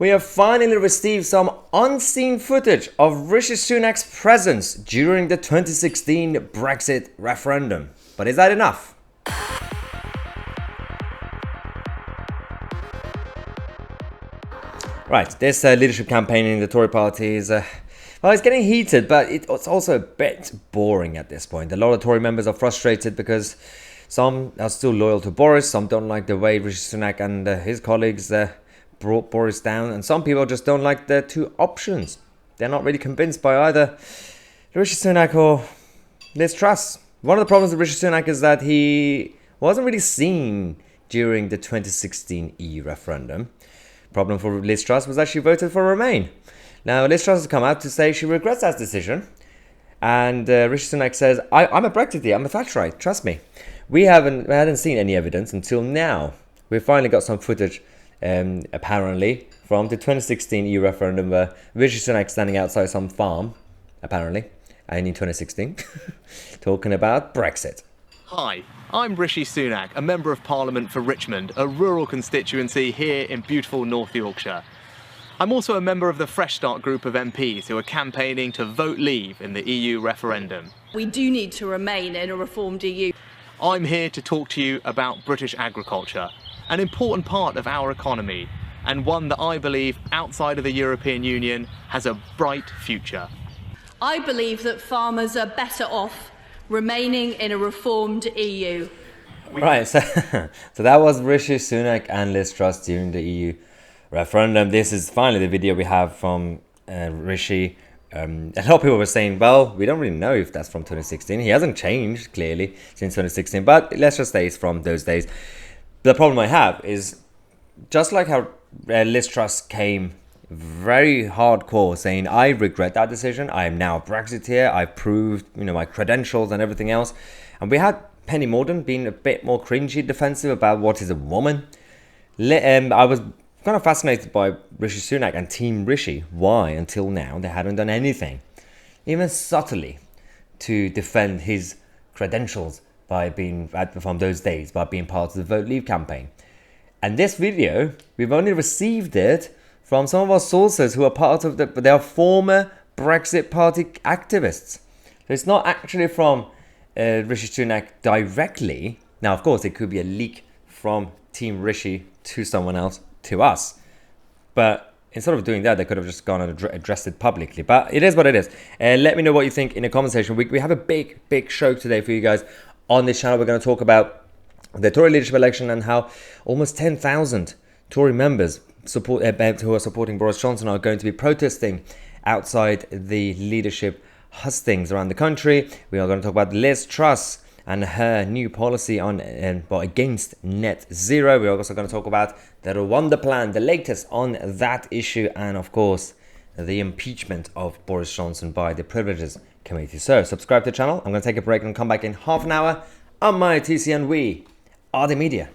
We have finally received some unseen footage of Rishi Sunak's presence during the 2016 Brexit referendum. But is that enough? Right, this leadership campaign in the Tory party is, well, it's getting heated, but it's also a bit boring at this point. A lot of Tory members are frustrated because some are still loyal to Boris, some don't like the way Rishi Sunak and his colleagues brought Boris down, and some people just don't like the two options. They're not really convinced by either Rishi Sunak or Liz Truss. One of the problems with Rishi Sunak is that he wasn't really seen during the 2016 EU referendum. Problem for Liz Truss was that she voted for Remain. Now, Liz Truss has come out to say she regrets that decision. And Rishi Sunak says, I'm a Brexiteer, I'm a Thatcherite, trust me. We hadn't seen any evidence until now. We finally got some footage, apparently, from the 2016 EU referendum where Rishi Sunak standing outside some farm, apparently, and in 2016, talking about Brexit. Hi, I'm Rishi Sunak, a Member of Parliament for Richmond, a rural constituency here in beautiful North Yorkshire. I'm also a member of the Fresh Start group of MPs who are campaigning to vote leave in the EU referendum. We do need to remain in a reformed EU. I'm here to talk to you about British agriculture, an important part of our economy, and one that I believe outside of the European Union has a bright future. I believe that farmers are better off remaining in a reformed EU. Right, so that was Rishi Sunak and Liz Truss during the EU referendum. This is finally the video we have from Rishi. A lot of people were saying, well, we don't really know if that's from 2016. He hasn't changed, clearly, since 2016, but let's just say it's from those days. The problem I have is, just like how Liz Truss came very hardcore saying, I regret that decision, I am now a Brexiteer, I've proved my credentials and everything else. And we had Penny Mordaunt being a bit more cringy defensive about what is a woman. I was kind of fascinated by Rishi Sunak and Team Rishi. Why, until now, they hadn't done anything, even subtly, to defend his credentials by being, from those days, by being part of the Vote Leave campaign. And this video, we've only received it from some of our sources who are part of they are former Brexit Party activists. So it's not actually from Rishi Sunak directly. Now, of course, it could be a leak from Team Rishi to someone else, to us. But instead of doing that, they could have just gone and addressed it publicly. But it is what it is. Let me know what you think in the comment section. We have a big show today for you guys on this channel. We're going to talk about the Tory leadership election and how almost 10,000 Tory members who are supporting Boris Johnson are going to be protesting outside the leadership hustings around the country. We are going to talk about Liz Truss and her new policy on against net zero. We're also going to talk about the Rwanda plan, the latest on that issue, and of course the impeachment of Boris Johnson by the Privileges Committee. So subscribe to the channel. I'm going to take a break and come back in half an hour on my Tousi, and we are the media.